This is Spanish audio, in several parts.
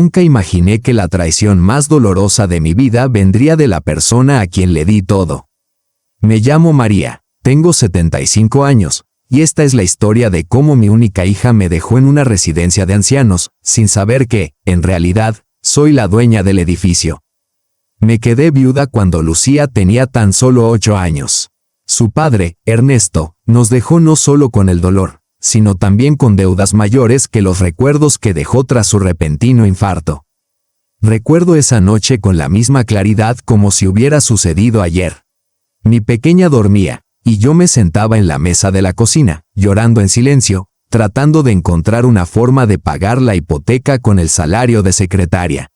Nunca imaginé que la traición más dolorosa de mi vida vendría de la persona a quien le di todo. Me llamo María, tengo 75 años, y esta es la historia de cómo mi única hija me dejó en una residencia de ancianos, sin saber que, en realidad, soy la dueña del edificio. Me quedé viuda cuando Lucía tenía tan solo 8 años. Su padre, Ernesto, nos dejó no solo con el dolor, sino también con deudas mayores que los recuerdos que dejó tras su repentino infarto. Recuerdo esa noche con la misma claridad como si hubiera sucedido ayer. Mi pequeña dormía, y yo me sentaba en la mesa de la cocina, llorando en silencio, tratando de encontrar una forma de pagar la hipoteca con el salario de secretaria.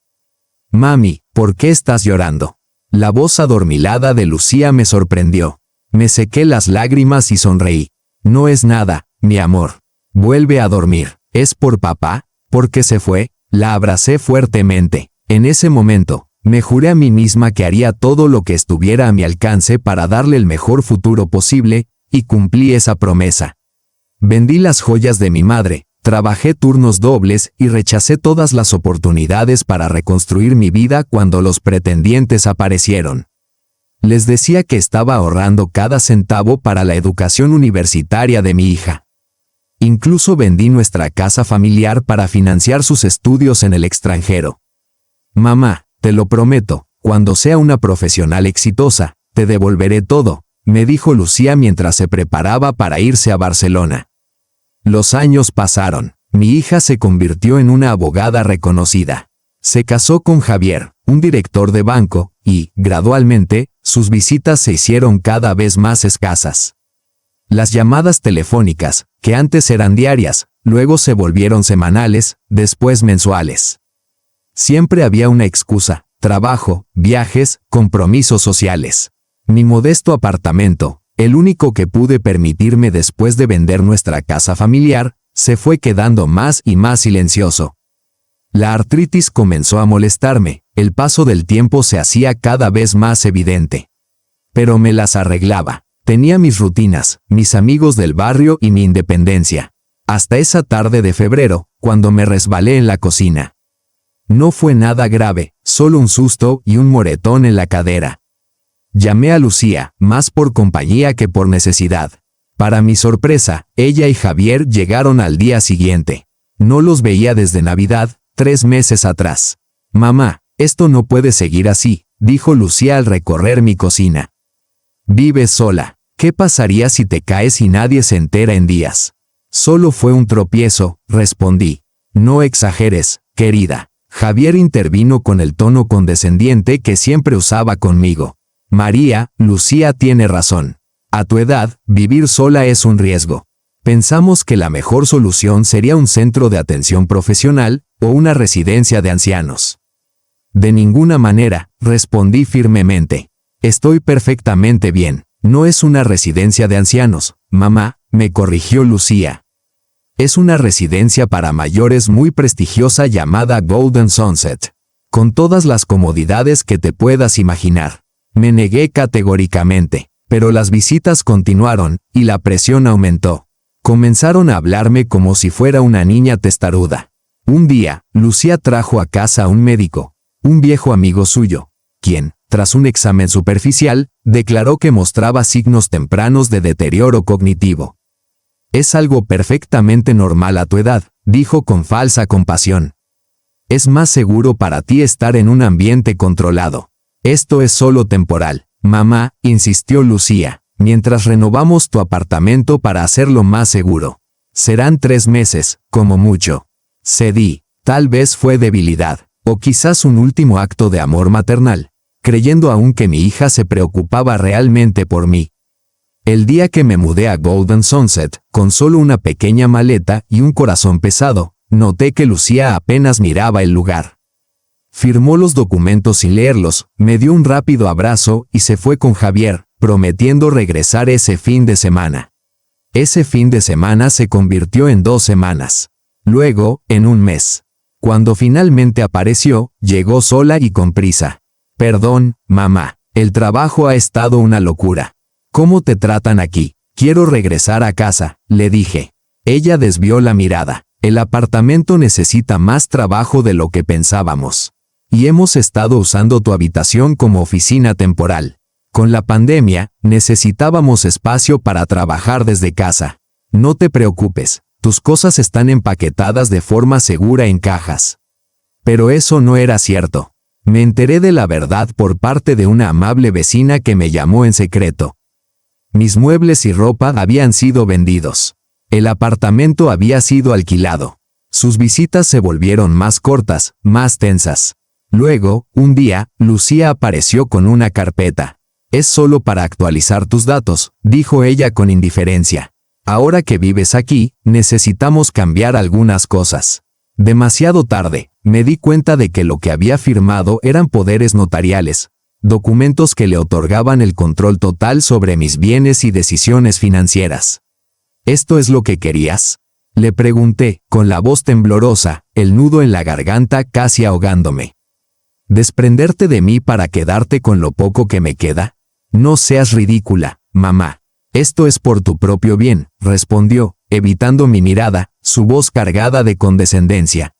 «Mami, ¿por qué estás llorando?». La voz adormilada de Lucía me sorprendió. Me sequé las lágrimas y sonreí. «No es nada, mi amor. Vuelve a dormir. ¿Es por papá? ¿Por qué se fue?». La abracé fuertemente. En ese momento, me juré a mí misma que haría todo lo que estuviera a mi alcance para darle el mejor futuro posible, y cumplí esa promesa. Vendí las joyas de mi madre, trabajé turnos dobles y rechacé todas las oportunidades para reconstruir mi vida cuando los pretendientes aparecieron. Les decía que estaba ahorrando cada centavo para la educación universitaria de mi hija. Incluso vendí nuestra casa familiar para financiar sus estudios en el extranjero. «Mamá, te lo prometo, cuando sea una profesional exitosa, te devolveré todo», me dijo Lucía mientras se preparaba para irse a Barcelona. Los años pasaron. Mi hija se convirtió en una abogada reconocida. Se casó con Javier, un director de banco, y, gradualmente, sus visitas se hicieron cada vez más escasas. Las llamadas telefónicas, que antes eran diarias, luego se volvieron semanales, después mensuales. Siempre había una excusa: trabajo, viajes, compromisos sociales. Mi modesto apartamento, el único que pude permitirme después de vender nuestra casa familiar, se fue quedando más y más silencioso. La artritis comenzó a molestarme, el paso del tiempo se hacía cada vez más evidente. Pero me las arreglaba. Tenía mis rutinas, mis amigos del barrio y mi independencia. Hasta esa tarde de febrero, cuando me resbalé en la cocina. No fue nada grave, solo un susto y un moretón en la cadera. Llamé a Lucía, más por compañía que por necesidad. Para mi sorpresa, ella y Javier llegaron al día siguiente. No los veía desde Navidad, 3 meses atrás. «Mamá, esto no puede seguir así», dijo Lucía al recorrer mi cocina. «Vives sola. ¿Qué pasaría si te caes y nadie se entera en días?». «Solo fue un tropiezo», respondí. «No exageres, querida». Javier intervino con el tono condescendiente que siempre usaba conmigo. «María, Lucía tiene razón. A tu edad, vivir sola es un riesgo. Pensamos que la mejor solución sería un centro de atención profesional o una residencia de ancianos». «De ninguna manera», respondí firmemente. «Estoy perfectamente bien. No es una residencia de ancianos, mamá», me corrigió Lucía. «Es una residencia para mayores muy prestigiosa llamada Golden Sunset. Con todas las comodidades que te puedas imaginar». Me negué categóricamente, pero las visitas continuaron, y la presión aumentó. Comenzaron a hablarme como si fuera una niña testaruda. Un día, Lucía trajo a casa a un médico, un viejo amigo suyo, quien, tras un examen superficial, declaró que mostraba signos tempranos de deterioro cognitivo. «Es algo perfectamente normal a tu edad», dijo con falsa compasión. «Es más seguro para ti estar en un ambiente controlado. Esto es solo temporal, mamá», insistió Lucía, «mientras renovamos tu apartamento para hacerlo más seguro. Serán 3 meses, como mucho». Cedí. Tal vez fue debilidad, o quizás un último acto de amor maternal, creyendo aún que mi hija se preocupaba realmente por mí. El día que me mudé a Golden Sunset, con solo una pequeña maleta y un corazón pesado, noté que Lucía apenas miraba el lugar. Firmó los documentos sin leerlos, me dio un rápido abrazo y se fue con Javier, prometiendo regresar ese fin de semana. Ese fin de semana se convirtió en 2 semanas. Luego, en un mes. Cuando finalmente apareció, llegó sola y con prisa. «Perdón, mamá, el trabajo ha estado una locura». «¿Cómo te tratan aquí?». «Quiero regresar a casa», le dije. Ella desvió la mirada. El apartamento necesita más trabajo de lo que pensábamos. Y hemos estado usando tu habitación como oficina temporal. Con la pandemia, necesitábamos espacio para trabajar desde casa. No te preocupes, tus cosas están empaquetadas de forma segura en cajas. Pero eso no era cierto. Me enteré de la verdad por parte de una amable vecina que me llamó en secreto. Mis muebles y ropa habían sido vendidos. El apartamento había sido alquilado. Sus visitas se volvieron más cortas, más tensas. Luego, un día, Lucía apareció con una carpeta. Es solo para actualizar tus datos, dijo ella con indiferencia. Ahora que vives aquí, necesitamos cambiar algunas cosas. Demasiado tarde, me di cuenta de que lo que había firmado eran poderes notariales, documentos que le otorgaban el control total sobre mis bienes y decisiones financieras. ¿Esto es lo que querías? Le pregunté, con la voz temblorosa, el nudo en la garganta casi ahogándome. ¿Desprenderte de mí para quedarte con lo poco que me queda? No seas ridícula, mamá. Esto es por tu propio bien, respondió, evitando mi mirada, su voz cargada de condescendencia.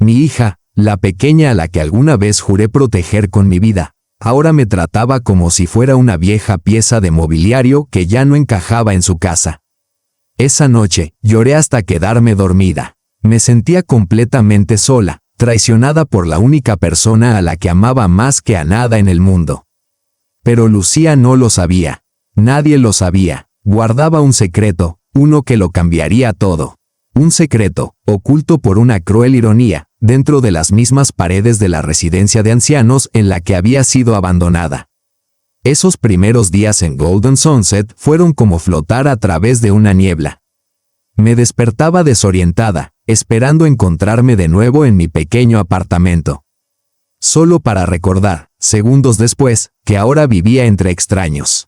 Mi hija, la pequeña a la que alguna vez juré proteger con mi vida, ahora me trataba como si fuera una vieja pieza de mobiliario que ya no encajaba en su casa. Esa noche, lloré hasta quedarme dormida. Me sentía completamente sola, traicionada por la única persona a la que amaba más que a nada en el mundo. Pero Lucía no lo sabía. Nadie lo sabía. Guardaba un secreto, uno que lo cambiaría todo. Un secreto, oculto por una cruel ironía, dentro de las mismas paredes de la residencia de ancianos en la que había sido abandonada. Esos primeros días en Golden Sunset fueron como flotar a través de una niebla. Me despertaba desorientada, esperando encontrarme de nuevo en mi pequeño apartamento. Solo para recordar, segundos después, que ahora vivía entre extraños.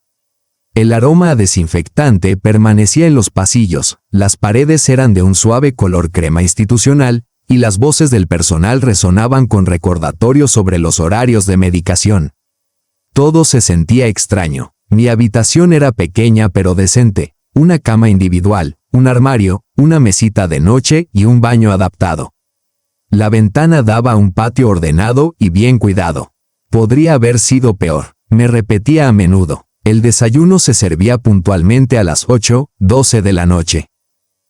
El aroma a desinfectante permanecía en los pasillos, las paredes eran de un suave color crema institucional, y las voces del personal resonaban con recordatorios sobre los horarios de medicación. Todo se sentía extraño. Mi habitación era pequeña pero decente, una cama individual, un armario, una mesita de noche y un baño adaptado. La ventana daba a un patio ordenado y bien cuidado. Podría haber sido peor, me repetía a menudo. El desayuno se servía puntualmente a las 8:12 de la noche.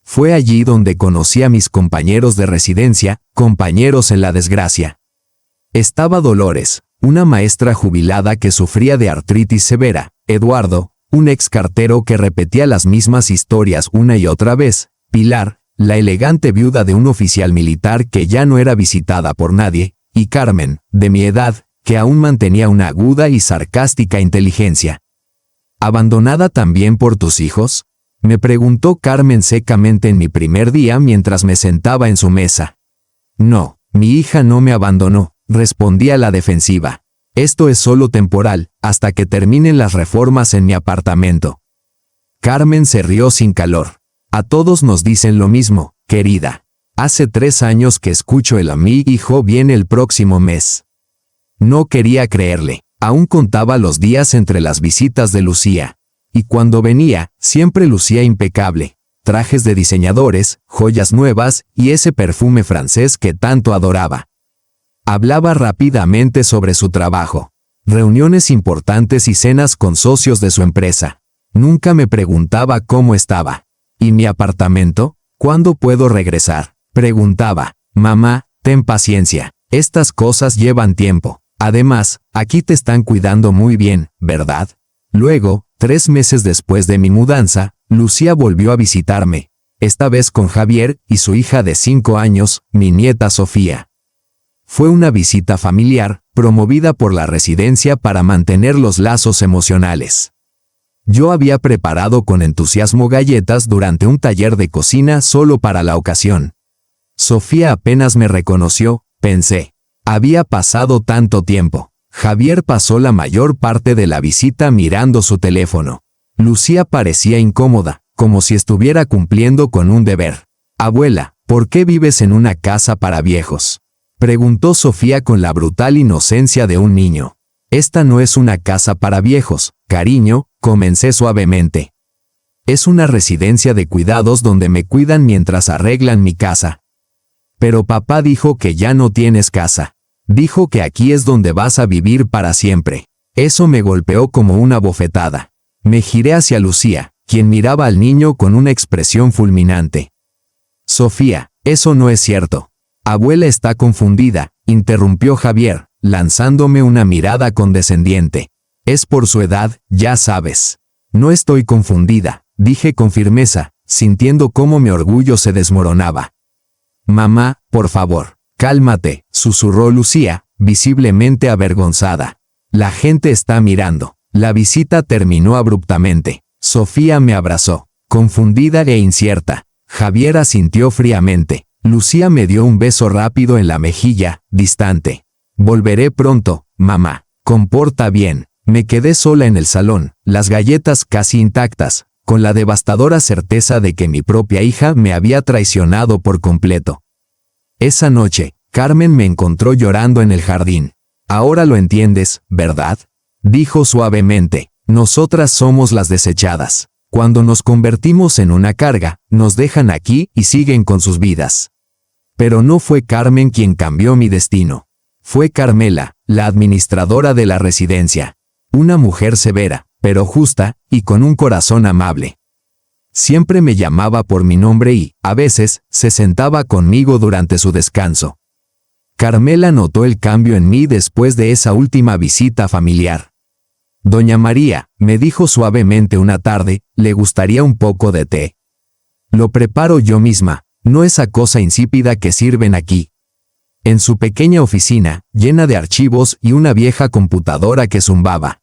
Fue allí donde conocí a mis compañeros de residencia, compañeros en la desgracia. Estaba Dolores, una maestra jubilada que sufría de artritis severa, Eduardo, un ex cartero que repetía las mismas historias una y otra vez, Pilar, la elegante viuda de un oficial militar que ya no era visitada por nadie, y Carmen, de mi edad, que aún mantenía una aguda y sarcástica inteligencia. ¿Abandonada también por tus hijos?, me preguntó Carmen secamente en mi primer día mientras me sentaba en su mesa. No, mi hija no me abandonó, respondí a la defensiva. Esto es solo temporal, hasta que terminen las reformas en mi apartamento. Carmen se rió sin calor. A todos nos dicen lo mismo, querida. Hace 3 años que escucho el mi hijo viene el próximo mes. No quería creerle. Aún contaba los días entre las visitas de Lucía. Y cuando venía, siempre lucía impecable. Trajes de diseñadores, joyas nuevas y ese perfume francés que tanto adoraba. Hablaba rápidamente sobre su trabajo, reuniones importantes y cenas con socios de su empresa. Nunca me preguntaba cómo estaba. ¿Y mi apartamento? ¿Cuándo puedo regresar?, preguntaba. Mamá, ten paciencia. Estas cosas llevan tiempo. Además, aquí te están cuidando muy bien, ¿verdad? Luego, 3 meses después de mi mudanza, Lucía volvió a visitarme, esta vez con Javier y su hija de 5 años, mi nieta Sofía. Fue una visita familiar, promovida por la residencia para mantener los lazos emocionales. Yo había preparado con entusiasmo galletas durante un taller de cocina solo para la ocasión. Sofía apenas me reconoció, pensé. Había pasado tanto tiempo. Javier pasó la mayor parte de la visita mirando su teléfono. Lucía parecía incómoda, como si estuviera cumpliendo con un deber. Abuela, ¿por qué vives en una casa para viejos?, preguntó Sofía con la brutal inocencia de un niño. Esta no es una casa para viejos, cariño, comencé suavemente. Es una residencia de cuidados donde me cuidan mientras arreglan mi casa. Pero papá dijo que ya no tienes casa. Dijo que aquí es donde vas a vivir para siempre. Eso me golpeó como una bofetada. Me giré hacia Lucía, quien miraba al niño con una expresión fulminante. Sofía, eso no es cierto. Abuela está confundida, interrumpió Javier, lanzándome una mirada condescendiente. Es por su edad, ya sabes. No estoy confundida, dije con firmeza, sintiendo cómo mi orgullo se desmoronaba. Mamá, por favor, cálmate, susurró Lucía, visiblemente avergonzada. La gente está mirando. La visita terminó abruptamente. Sofía me abrazó, confundida e incierta. Javier asintió fríamente. Lucía me dio un beso rápido en la mejilla, distante. Volveré pronto, mamá. Comporta bien. Me quedé sola en el salón, las galletas casi intactas, con la devastadora certeza de que mi propia hija me había traicionado por completo. Esa noche, Carmen me encontró llorando en el jardín. Ahora lo entiendes, ¿verdad? Dijo suavemente. Nosotras somos las desechadas. Cuando nos convertimos en una carga, nos dejan aquí y siguen con sus vidas. Pero no fue Carmen quien cambió mi destino. Fue Carmela, la administradora de la residencia. Una mujer severa, pero justa, y con un corazón amable. Siempre me llamaba por mi nombre y, a veces, se sentaba conmigo durante su descanso. Carmela notó el cambio en mí después de esa última visita familiar. Doña María, me dijo suavemente una tarde, le gustaría un poco de té. Lo preparo yo misma, no esa cosa insípida que sirven aquí. En su pequeña oficina, llena de archivos y una vieja computadora que zumbaba.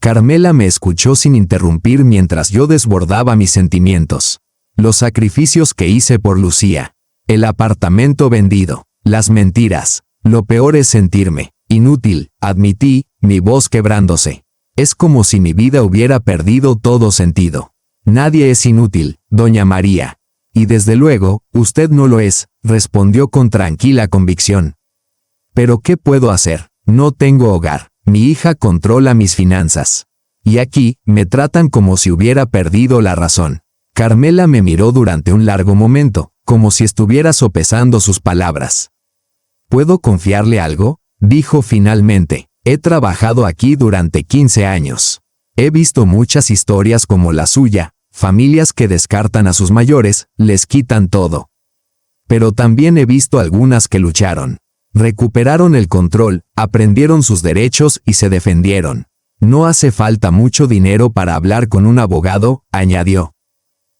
Carmela me escuchó sin interrumpir mientras yo desbordaba mis sentimientos. Los sacrificios que hice por Lucía. El apartamento vendido. Las mentiras. Lo peor es sentirme inútil, admití, mi voz quebrándose. Es como si mi vida hubiera perdido todo sentido. Nadie es inútil, doña María. Y desde luego, usted no lo es, respondió con tranquila convicción. ¿Pero qué puedo hacer? No tengo hogar. Mi hija controla mis finanzas. Y aquí, me tratan como si hubiera perdido la razón. Carmela me miró durante un largo momento, como si estuviera sopesando sus palabras. ¿Puedo confiarle algo? Dijo finalmente. He trabajado aquí durante 15 años. He visto muchas historias como la suya, familias que descartan a sus mayores, les quitan todo. Pero también he visto algunas que lucharon. Recuperaron el control, aprendieron sus derechos y se defendieron. No hace falta mucho dinero para hablar con un abogado, añadió.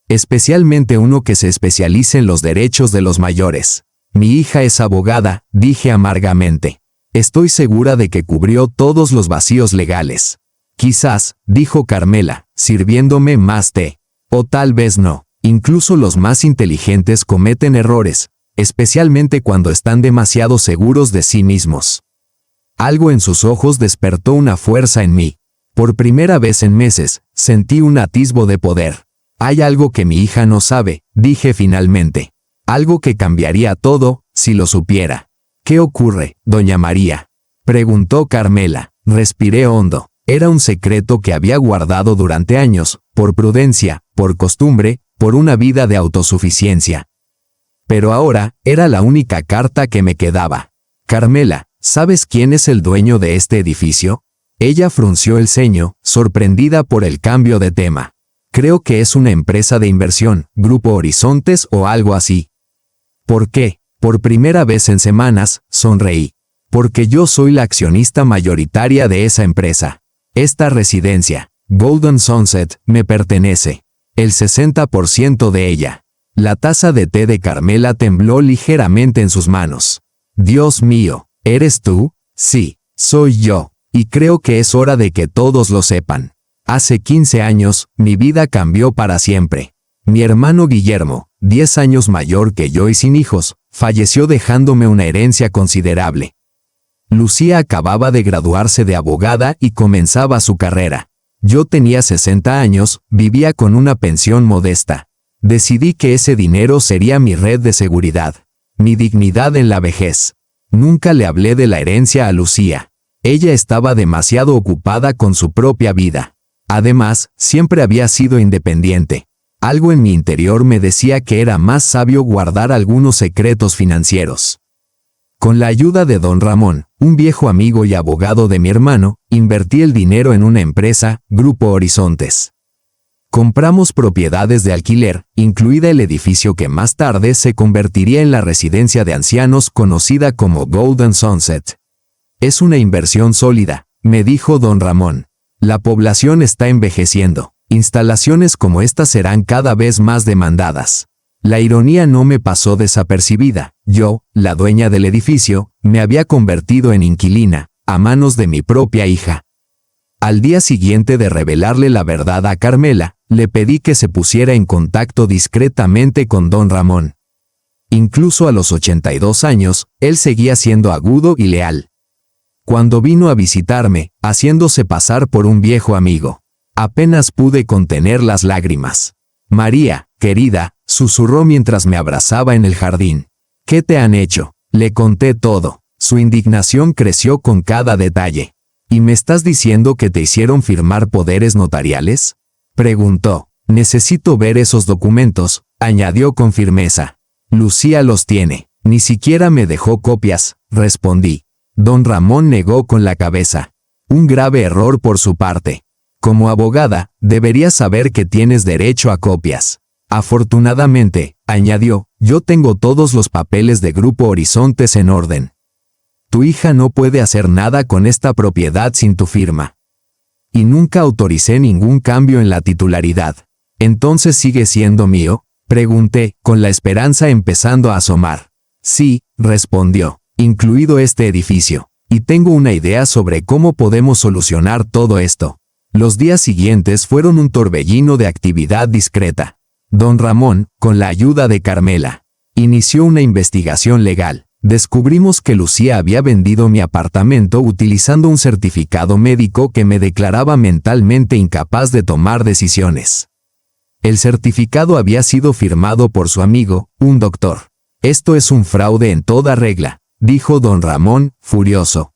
Especialmente uno que se especialice en los derechos de los mayores. Mi hija es abogada, dije amargamente. Estoy segura de que cubrió todos los vacíos legales. Quizás, dijo Carmela, sirviéndome más té. O tal vez no. Incluso los más inteligentes cometen errores, especialmente cuando están demasiado seguros de sí mismos. Algo en sus ojos despertó una fuerza en mí. Por primera vez en meses, sentí un atisbo de poder. Hay algo que mi hija no sabe, dije finalmente. Algo que cambiaría todo, si lo supiera. ¿Qué ocurre, doña María? Preguntó Carmela. Respiré hondo. Era un secreto que había guardado durante años, por prudencia, por costumbre, por una vida de autosuficiencia. Pero ahora, era la única carta que me quedaba. Carmela, ¿sabes quién es el dueño de este edificio? Ella frunció el ceño, sorprendida por el cambio de tema. Creo que es una empresa de inversión, Grupo Horizontes o algo así. ¿Por qué? Por primera vez en semanas, sonreí. Porque yo soy la accionista mayoritaria de esa empresa. Esta residencia, Golden Sunset, me pertenece. El 60% de ella. La taza de té de Carmela tembló ligeramente en sus manos. Dios mío, ¿eres tú? Sí, soy yo. Y creo que es hora de que todos lo sepan. Hace 15 años, mi vida cambió para siempre. Mi hermano Guillermo, 10 años mayor que yo y sin hijos, falleció dejándome una herencia considerable. Lucía acababa de graduarse de abogada y comenzaba su carrera. Yo tenía 60 años, vivía con una pensión modesta. Decidí que ese dinero sería mi red de seguridad, mi dignidad en la vejez. Nunca le hablé de la herencia a Lucía. Ella estaba demasiado ocupada con su propia vida. Además, siempre había sido independiente. Algo en mi interior me decía que era más sabio guardar algunos secretos financieros. Con la ayuda de don Ramón, un viejo amigo y abogado de mi hermano, invertí el dinero en una empresa, Grupo Horizontes. Compramos propiedades de alquiler, incluida el edificio que más tarde se convertiría en la residencia de ancianos conocida como Golden Sunset. Es una inversión sólida, me dijo don Ramón. La población está envejeciendo. Instalaciones como esta serán cada vez más demandadas. La ironía no me pasó desapercibida. Yo, la dueña del edificio, me había convertido en inquilina, a manos de mi propia hija. Al día siguiente de revelarle la verdad a Carmela, le pedí que se pusiera en contacto discretamente con don Ramón. Incluso a los 82 años, él seguía siendo agudo y leal. Cuando vino a visitarme, haciéndose pasar por un viejo amigo, apenas pude contener las lágrimas. María, querida, susurró mientras me abrazaba en el jardín. ¿Qué te han hecho? Le conté todo. Su indignación creció con cada detalle. ¿Y me estás diciendo que te hicieron firmar poderes notariales? Preguntó. Necesito ver esos documentos, añadió con firmeza. Lucía los tiene. Ni siquiera me dejó copias, respondí. Don Ramón negó con la cabeza. Un grave error por su parte. Como abogada, deberías saber que tienes derecho a copias. Afortunadamente, añadió, yo tengo todos los papeles de Grupo Horizontes en orden. Tu hija no puede hacer nada con esta propiedad sin tu firma. Y nunca autoricé ningún cambio en la titularidad. ¿Entonces sigue siendo mío? Pregunté, con la esperanza empezando a asomar. Sí, respondió, incluido este edificio. Y tengo una idea sobre cómo podemos solucionar todo esto. Los días siguientes fueron un torbellino de actividad discreta. Don Ramón, con la ayuda de Carmela, inició una investigación legal. Descubrimos que Lucía había vendido mi apartamento utilizando un certificado médico que me declaraba mentalmente incapaz de tomar decisiones. El certificado había sido firmado por su amigo, un doctor. Esto es un fraude en toda regla, dijo don Ramón, furioso.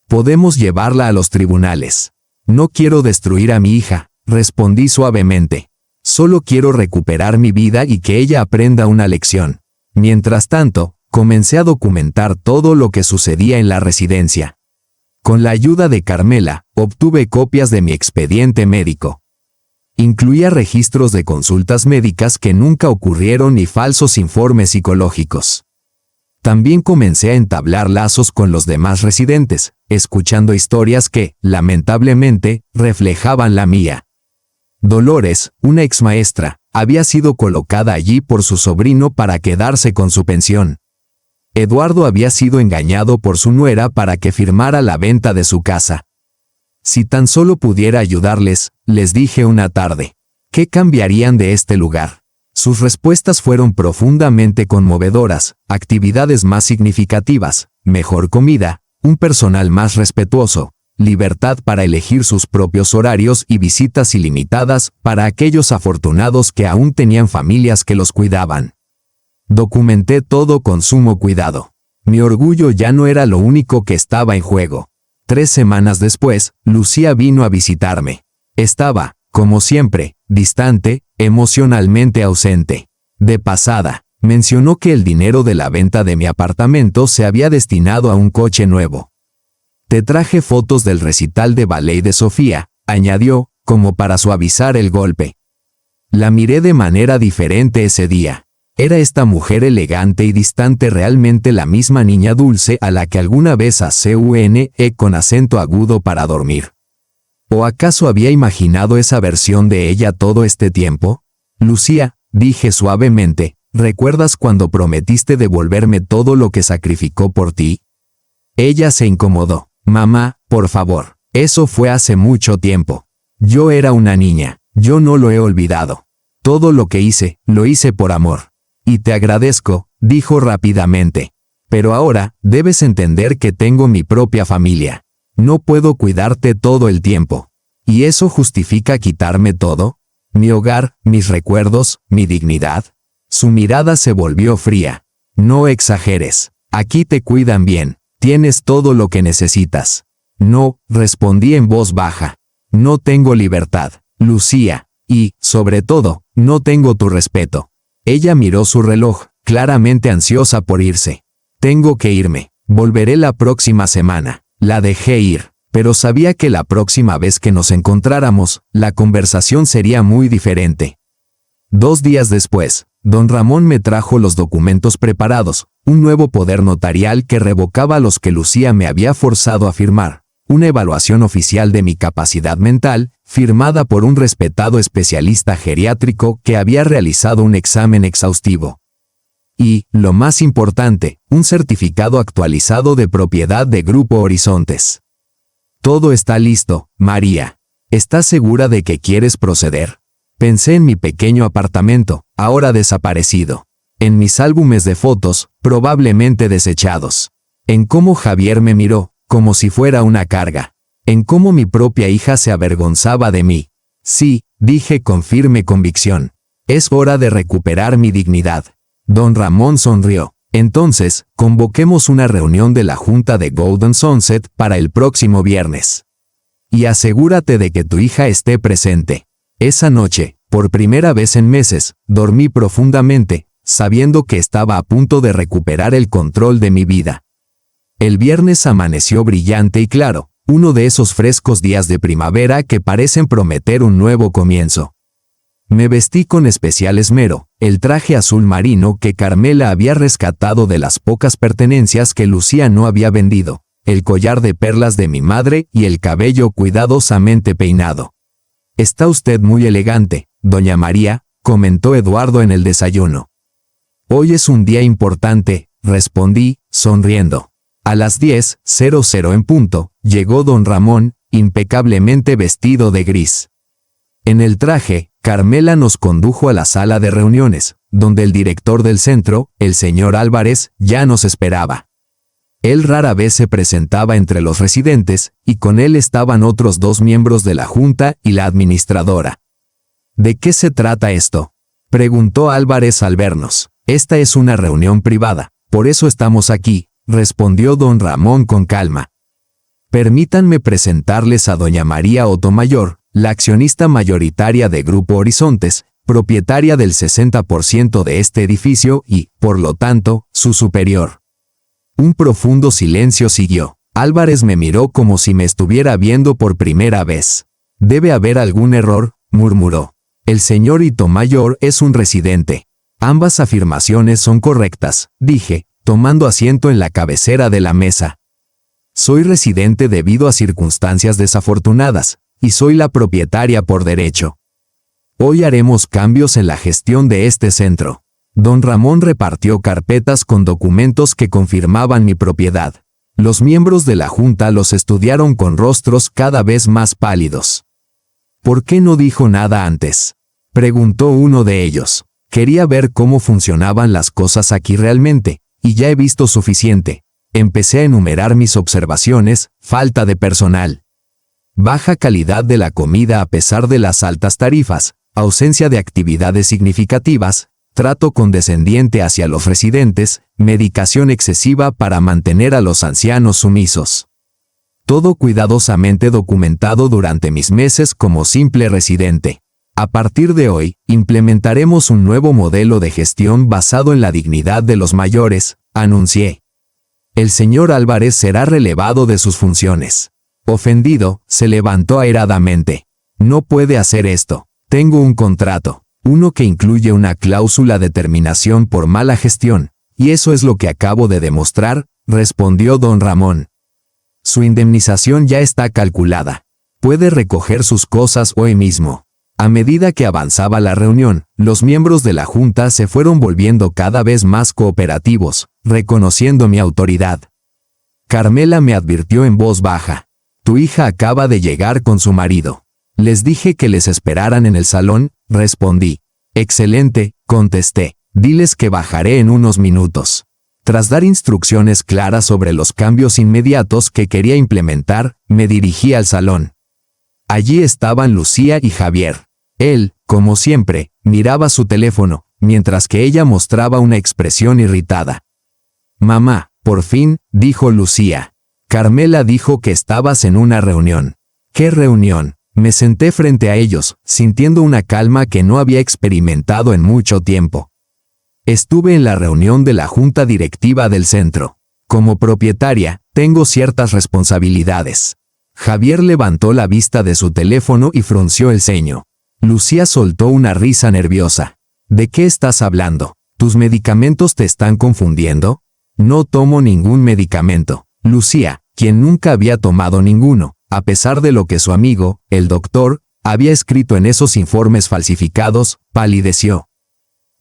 Podemos llevarla a los tribunales. No quiero destruir a mi hija, respondí suavemente. Solo quiero recuperar mi vida y que ella aprenda una lección. Mientras tanto, comencé a documentar todo lo que sucedía en la residencia. Con la ayuda de Carmela, obtuve copias de mi expediente médico. Incluía registros de consultas médicas que nunca ocurrieron y falsos informes psicológicos. También comencé a entablar lazos con los demás residentes, escuchando historias que, lamentablemente, reflejaban la mía. Dolores, una exmaestra, había sido colocada allí por su sobrino para quedarse con su pensión. Eduardo había sido engañado por su nuera para que firmara la venta de su casa. Si tan solo pudiera ayudarles, les dije una tarde. ¿Qué cambiarían de este lugar? Sus respuestas fueron profundamente conmovedoras, actividades más significativas, mejor comida, un personal más respetuoso, libertad para elegir sus propios horarios y visitas ilimitadas para aquellos afortunados que aún tenían familias que los cuidaban. Documenté todo con sumo cuidado. Mi orgullo ya no era lo único que estaba en juego. 3 semanas después, Lucía vino a visitarme. Estaba, como siempre, distante, emocionalmente ausente. De pasada, mencionó que el dinero de la venta de mi apartamento se había destinado a un coche nuevo. Te traje fotos del recital de ballet de Sofía, añadió, como para suavizar el golpe. La miré de manera diferente ese día. ¿Era esta mujer elegante y distante realmente la misma niña dulce a la que alguna vez acune con acento agudo para dormir? ¿O acaso había imaginado esa versión de ella todo este tiempo? Lucía, dije suavemente, ¿recuerdas cuando prometiste devolverme todo lo que sacrificó por ti? Ella se incomodó. Mamá, por favor, eso fue hace mucho tiempo. Yo era una niña, yo no lo he olvidado. Todo lo que hice, lo hice por amor. Y te agradezco, dijo rápidamente. Pero ahora, debes entender que tengo mi propia familia. No puedo cuidarte todo el tiempo. ¿Y eso justifica quitarme todo? ¿Mi hogar, mis recuerdos, mi dignidad? Su mirada se volvió fría. No exageres. Aquí te cuidan bien. Tienes todo lo que necesitas. No, respondí en voz baja. No tengo libertad, Lucía, y, sobre todo, no tengo tu respeto. Ella miró su reloj, claramente ansiosa por irse. Tengo que irme. Volveré la próxima semana. La dejé ir, pero sabía que la próxima vez que nos encontráramos, la conversación sería muy diferente. 2 días después, don Ramón me trajo los documentos preparados, un nuevo poder notarial que revocaba los que Lucía me había forzado a firmar, una evaluación oficial de mi capacidad mental, firmada por un respetado especialista geriátrico que había realizado un examen exhaustivo. Y, lo más importante, un certificado actualizado de propiedad de Grupo Horizontes. Todo está listo, María. ¿Estás segura de que quieres proceder? Pensé en mi pequeño apartamento, ahora desaparecido. En mis álbumes de fotos, probablemente desechados. En cómo Javier me miró, como si fuera una carga. En cómo mi propia hija se avergonzaba de mí. Sí, dije con firme convicción. Es hora de recuperar mi dignidad. Don Ramón sonrió. Entonces, convoquemos una reunión de la Junta de Golden Sunset para el próximo viernes. Y asegúrate de que tu hija esté presente. Esa noche, por primera vez en meses, dormí profundamente, sabiendo que estaba a punto de recuperar el control de mi vida. El viernes amaneció brillante y claro, uno de esos frescos días de primavera que parecen prometer un nuevo comienzo. Me vestí con especial esmero, el traje azul marino que Carmela había rescatado de las pocas pertenencias que Lucía no había vendido, el collar de perlas de mi madre y el cabello cuidadosamente peinado. «Está usted muy elegante, doña María», comentó Eduardo en el desayuno. «Hoy es un día importante», respondí, sonriendo. A las 10:00 en punto, llegó don Ramón, impecablemente vestido de gris. En el traje, Carmela nos condujo a la sala de reuniones, donde el director del centro, el señor Álvarez, ya nos esperaba. Él rara vez se presentaba entre los residentes, y con él estaban otros 2 miembros de la junta y la administradora. ¿De qué se trata esto?, preguntó Álvarez al vernos. «Esta es una reunión privada, por eso estamos aquí», respondió don Ramón con calma. «Permítanme presentarles a doña María Otomayor, la accionista mayoritaria de Grupo Horizontes, propietaria del 60% de este edificio y, por lo tanto, su superior». Un profundo silencio siguió. Álvarez me miró como si me estuviera viendo por primera vez. «Debe haber algún error», murmuró. «El señor Otomayor es un residente». «Ambas afirmaciones son correctas», dije, tomando asiento en la cabecera de la mesa. «Soy residente debido a circunstancias desafortunadas, y soy la propietaria por derecho. Hoy haremos cambios en la gestión de este centro». Don Ramón repartió carpetas con documentos que confirmaban mi propiedad. Los miembros de la junta los estudiaron con rostros cada vez más pálidos. «¿Por qué no dijo nada antes?», preguntó uno de ellos. «Quería ver cómo funcionaban las cosas aquí realmente, y ya he visto suficiente». Empecé a enumerar mis observaciones: falta de personal, baja calidad de la comida a pesar de las altas tarifas, ausencia de actividades significativas, trato condescendiente hacia los residentes, medicación excesiva para mantener a los ancianos sumisos. Todo cuidadosamente documentado durante mis meses como simple residente. A partir de hoy, implementaremos un nuevo modelo de gestión basado en la dignidad de los mayores, anuncié. El señor Álvarez será relevado de sus funciones. Ofendido, se levantó airadamente. «No puede hacer esto. Tengo un contrato. Uno que incluye una cláusula de terminación por mala gestión, y eso es lo que acabo de demostrar», respondió don Ramón. «Su indemnización ya está calculada. Puede recoger sus cosas hoy mismo». A medida que avanzaba la reunión, los miembros de la junta se fueron volviendo cada vez más cooperativos, reconociendo mi autoridad. Carmela me advirtió en voz baja: «Tu hija acaba de llegar con su marido». «Les dije que les esperaran en el salón», respondí. «Excelente», contesté. «Diles que bajaré en unos minutos». Tras dar instrucciones claras sobre los cambios inmediatos que quería implementar, me dirigí al salón. Allí estaban Lucía y Javier. Él, como siempre, miraba su teléfono, mientras que ella mostraba una expresión irritada. «Mamá, por fin», dijo Lucía. «Carmela dijo que estabas en una reunión». «¿Qué reunión?», Me senté frente a ellos, sintiendo una calma que no había experimentado en mucho tiempo. Estuve en la reunión de la junta directiva del centro. Como propietaria, tengo ciertas responsabilidades. Javier levantó la vista de su teléfono y frunció el ceño. Lucía soltó una risa nerviosa. ¿De qué estás hablando? ¿Tus medicamentos te están confundiendo? No tomo ningún medicamento. Lucía, quien nunca había tomado ninguno, a pesar de lo que su amigo, el doctor, había escrito en esos informes falsificados, palideció.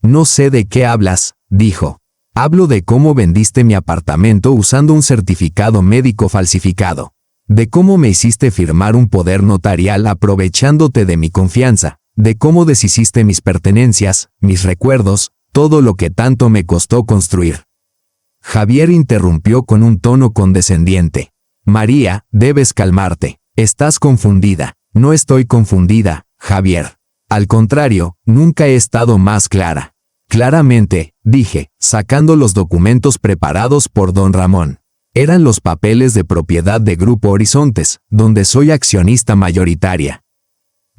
No sé de qué hablas, dijo. Hablo de cómo vendiste mi apartamento usando un certificado médico falsificado. De cómo me hiciste firmar un poder notarial aprovechándote de mi confianza. De cómo deshiciste mis pertenencias, mis recuerdos, todo lo que tanto me costó construir. Javier interrumpió con un tono condescendiente. María, debes calmarte. Estás confundida. No estoy confundida, Javier. Al contrario, nunca he estado más clara. Claramente, dije, sacando los documentos preparados por don Ramón. Eran los papeles de propiedad de Grupo Horizontes, donde soy accionista mayoritaria.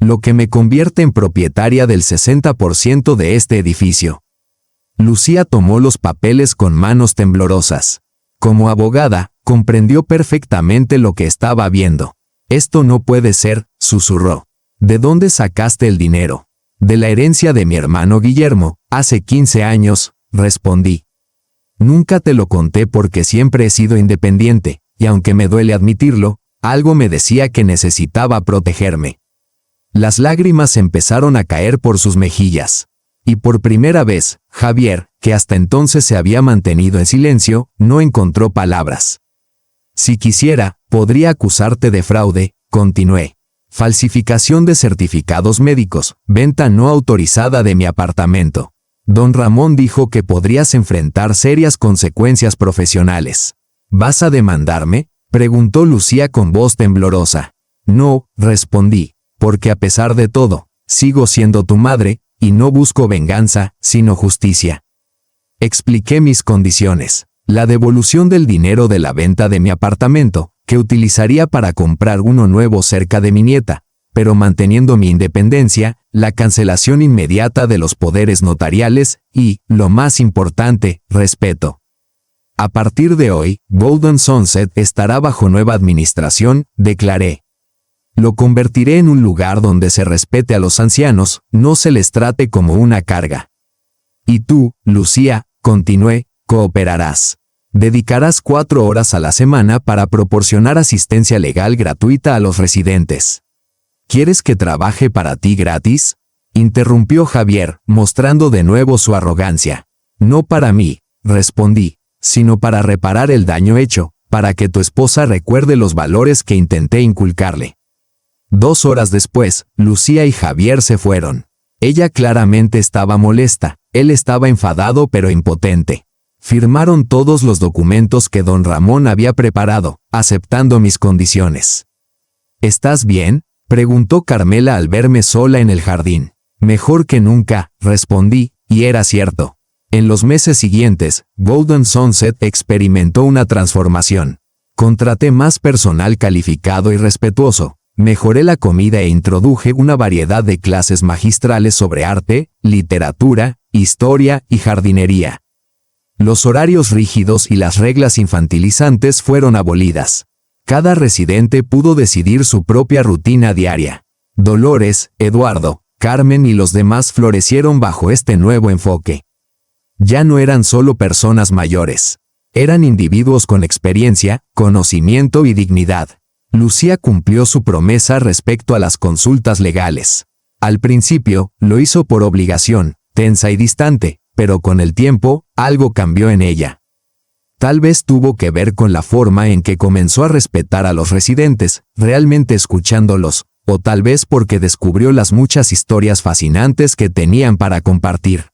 Lo que me convierte en propietaria del 60% de este edificio. Lucía tomó los papeles con manos temblorosas. Como abogada, comprendió perfectamente lo que estaba viendo. Esto no puede ser, susurró. ¿De dónde sacaste el dinero? De la herencia de mi hermano Guillermo, hace 15 años, respondí. Nunca te lo conté porque siempre he sido independiente, y aunque me duele admitirlo, algo me decía que necesitaba protegerme. Las lágrimas empezaron a caer por sus mejillas. Y por primera vez, Javier, que hasta entonces se había mantenido en silencio, no encontró palabras. Si quisiera, podría acusarte de fraude, continué. Falsificación de certificados médicos, venta no autorizada de mi apartamento. Don Ramón dijo que podrías enfrentar serias consecuencias profesionales. ¿Vas a demandarme?, preguntó Lucía con voz temblorosa. No, respondí, porque a pesar de todo, sigo siendo tu madre, y no busco venganza, sino justicia. Expliqué mis condiciones. La devolución del dinero de la venta de mi apartamento, que utilizaría para comprar uno nuevo cerca de mi nieta, pero manteniendo mi independencia, la cancelación inmediata de los poderes notariales y, lo más importante, respeto. A partir de hoy, Golden Sunset estará bajo nueva administración, declaré. Lo convertiré en un lugar donde se respete a los ancianos, no se les trate como una carga. Y tú, Lucía, continué, cooperarás. Dedicarás 4 horas a la semana para proporcionar asistencia legal gratuita a los residentes. ¿Quieres que trabaje para ti gratis?, interrumpió Javier, mostrando de nuevo su arrogancia. No para mí, respondí, sino para reparar el daño hecho, para que tu esposa recuerde los valores que intenté inculcarle. 2 horas después, Lucía y Javier se fueron. Ella claramente estaba molesta, él estaba enfadado pero impotente. Firmaron todos los documentos que don Ramón había preparado, aceptando mis condiciones. ¿Estás bien?, preguntó Carmela al verme sola en el jardín. Mejor que nunca, respondí, y era cierto. En los meses siguientes, Golden Sunset experimentó una transformación. Contraté más personal calificado y respetuoso. Mejoré la comida e introduje una variedad de clases magistrales sobre arte, literatura, historia y jardinería. Los horarios rígidos y las reglas infantilizantes fueron abolidas. Cada residente pudo decidir su propia rutina diaria. Dolores, Eduardo, Carmen y los demás florecieron bajo este nuevo enfoque. Ya no eran solo personas mayores. Eran individuos con experiencia, conocimiento y dignidad. Lucía cumplió su promesa respecto a las consultas legales. Al principio, lo hizo por obligación, tensa y distante, pero con el tiempo, algo cambió en ella. Tal vez tuvo que ver con la forma en que comenzó a respetar a los residentes, realmente escuchándolos, o tal vez porque descubrió las muchas historias fascinantes que tenían para compartir.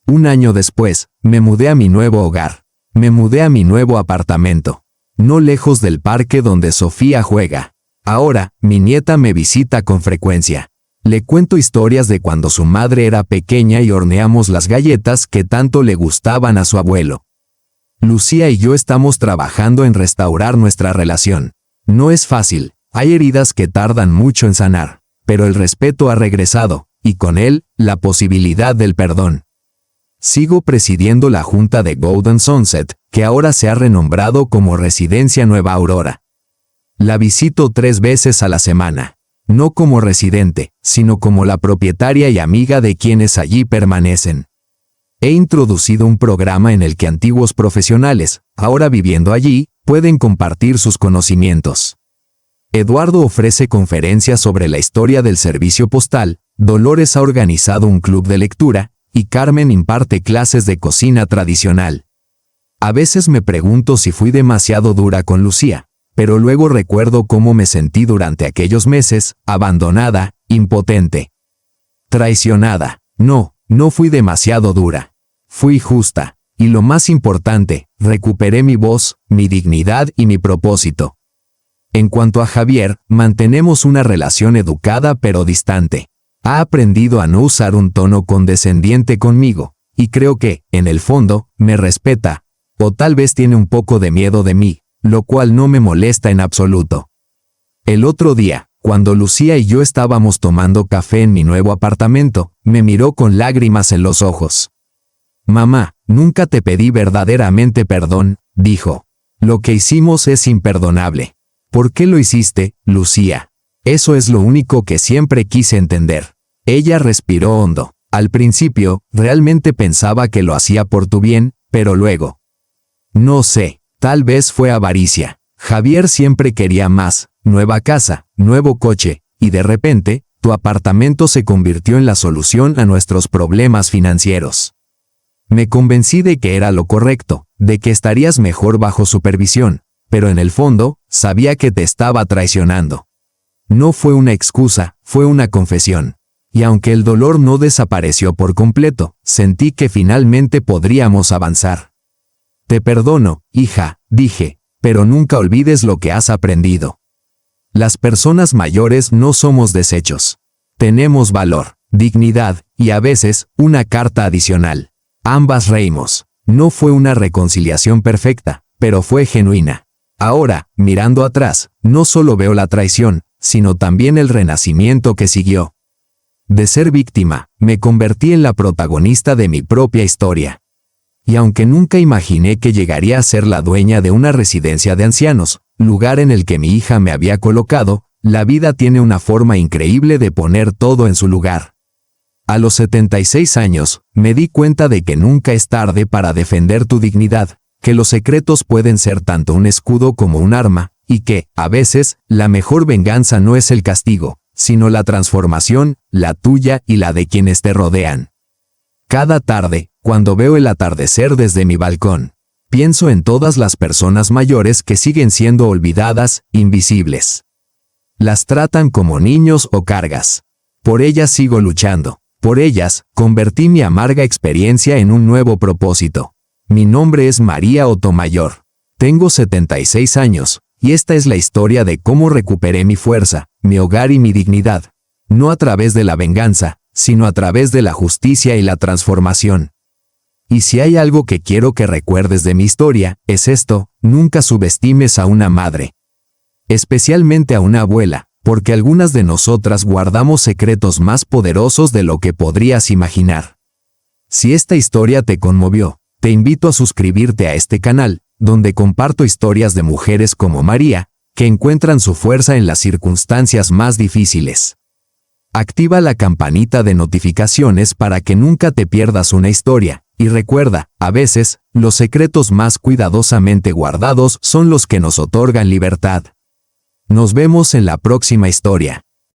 1 año después, me mudé a mi nuevo hogar. Me mudé a mi nuevo apartamento. No lejos del parque donde Sofía juega. Ahora, mi nieta me visita con frecuencia. Le cuento historias de cuando su madre era pequeña y horneamos las galletas que tanto le gustaban a su abuelo. Lucía y yo estamos trabajando en restaurar nuestra relación. No es fácil, Hay heridas que tardan mucho en sanar, pero el respeto ha regresado, y con él, la posibilidad del perdón. Sigo presidiendo la junta de Golden Sunset, que ahora se ha renombrado como Residencia Nueva Aurora. La visito 3 veces a la semana, no como residente, sino como la propietaria y amiga de quienes allí permanecen. He introducido un programa en el que antiguos profesionales, ahora viviendo allí, pueden compartir sus conocimientos. Eduardo ofrece conferencias sobre la historia del servicio postal, Dolores ha organizado un club de lectura, y Carmen imparte clases de cocina tradicional. A veces me pregunto si fui demasiado dura con Lucía, pero luego recuerdo cómo me sentí durante aquellos meses, abandonada, impotente. Traicionada. No fui demasiado dura. Fui justa, y lo más importante, recuperé mi voz, mi dignidad y mi propósito. En cuanto a Javier, mantenemos una relación educada pero distante. Ha aprendido a no usar un tono condescendiente conmigo, y creo que, en el fondo, me respeta, o tal vez tiene un poco de miedo de mí, lo cual no me molesta en absoluto. El otro día, cuando Lucía y yo estábamos tomando café en mi nuevo apartamento, me miró con lágrimas en los ojos. «Mamá, nunca te pedí verdaderamente perdón», dijo. «Lo que hicimos es imperdonable». «¿Por qué lo hiciste, Lucía?» «Eso es lo único que siempre quise entender». Ella respiró hondo. Al principio, realmente pensaba que lo hacía por tu bien, pero luego. No sé, tal vez fue avaricia. Javier siempre quería más, nueva casa, nuevo coche, y de repente, tu apartamento se convirtió en la solución a nuestros problemas financieros. Me convencí de que era lo correcto, de que estarías mejor bajo supervisión, pero en el fondo, sabía que te estaba traicionando. No fue una excusa, fue una confesión. Y aunque el dolor no desapareció por completo, sentí que finalmente podríamos avanzar. Te perdono, hija, dije, pero nunca olvides lo que has aprendido. Las personas mayores no somos desechos. Tenemos valor, dignidad, y a veces, una carta adicional. Ambas reímos. No fue una reconciliación perfecta, pero fue genuina. Ahora, mirando atrás, no solo veo la traición, sino también el renacimiento que siguió. De ser víctima, me convertí en la protagonista de mi propia historia. Y aunque nunca imaginé que llegaría a ser la dueña de una residencia de ancianos, lugar en el que mi hija me había colocado, la vida tiene una forma increíble de poner todo en su lugar. A los 76 años, me di cuenta de que nunca es tarde para defender tu dignidad, que los secretos pueden ser tanto un escudo como un arma, y que, a veces, la mejor venganza no es el castigo, sino la transformación, la tuya y la de quienes te rodean. Cada tarde, cuando veo el atardecer desde mi balcón, pienso en todas las personas mayores que siguen siendo olvidadas, invisibles. Las tratan como niños o cargas. Por ellas sigo luchando. Por ellas, convertí mi amarga experiencia en un nuevo propósito. Mi nombre es María Otomayor. Tengo 76 años, y esta es la historia de cómo recuperé mi fuerza, mi hogar y mi dignidad. No a través de la venganza, sino a través de la justicia y la transformación. Y si hay algo que quiero que recuerdes de mi historia, es esto: nunca subestimes a una madre. Especialmente a una abuela, porque algunas de nosotras guardamos secretos más poderosos de lo que podrías imaginar. Si esta historia te conmovió, te invito a suscribirte a este canal, donde comparto historias de mujeres como María, que encuentran su fuerza en las circunstancias más difíciles. Activa la campanita de notificaciones para que nunca te pierdas una historia, y recuerda, a veces, los secretos más cuidadosamente guardados son los que nos otorgan libertad. Nos vemos en la próxima historia.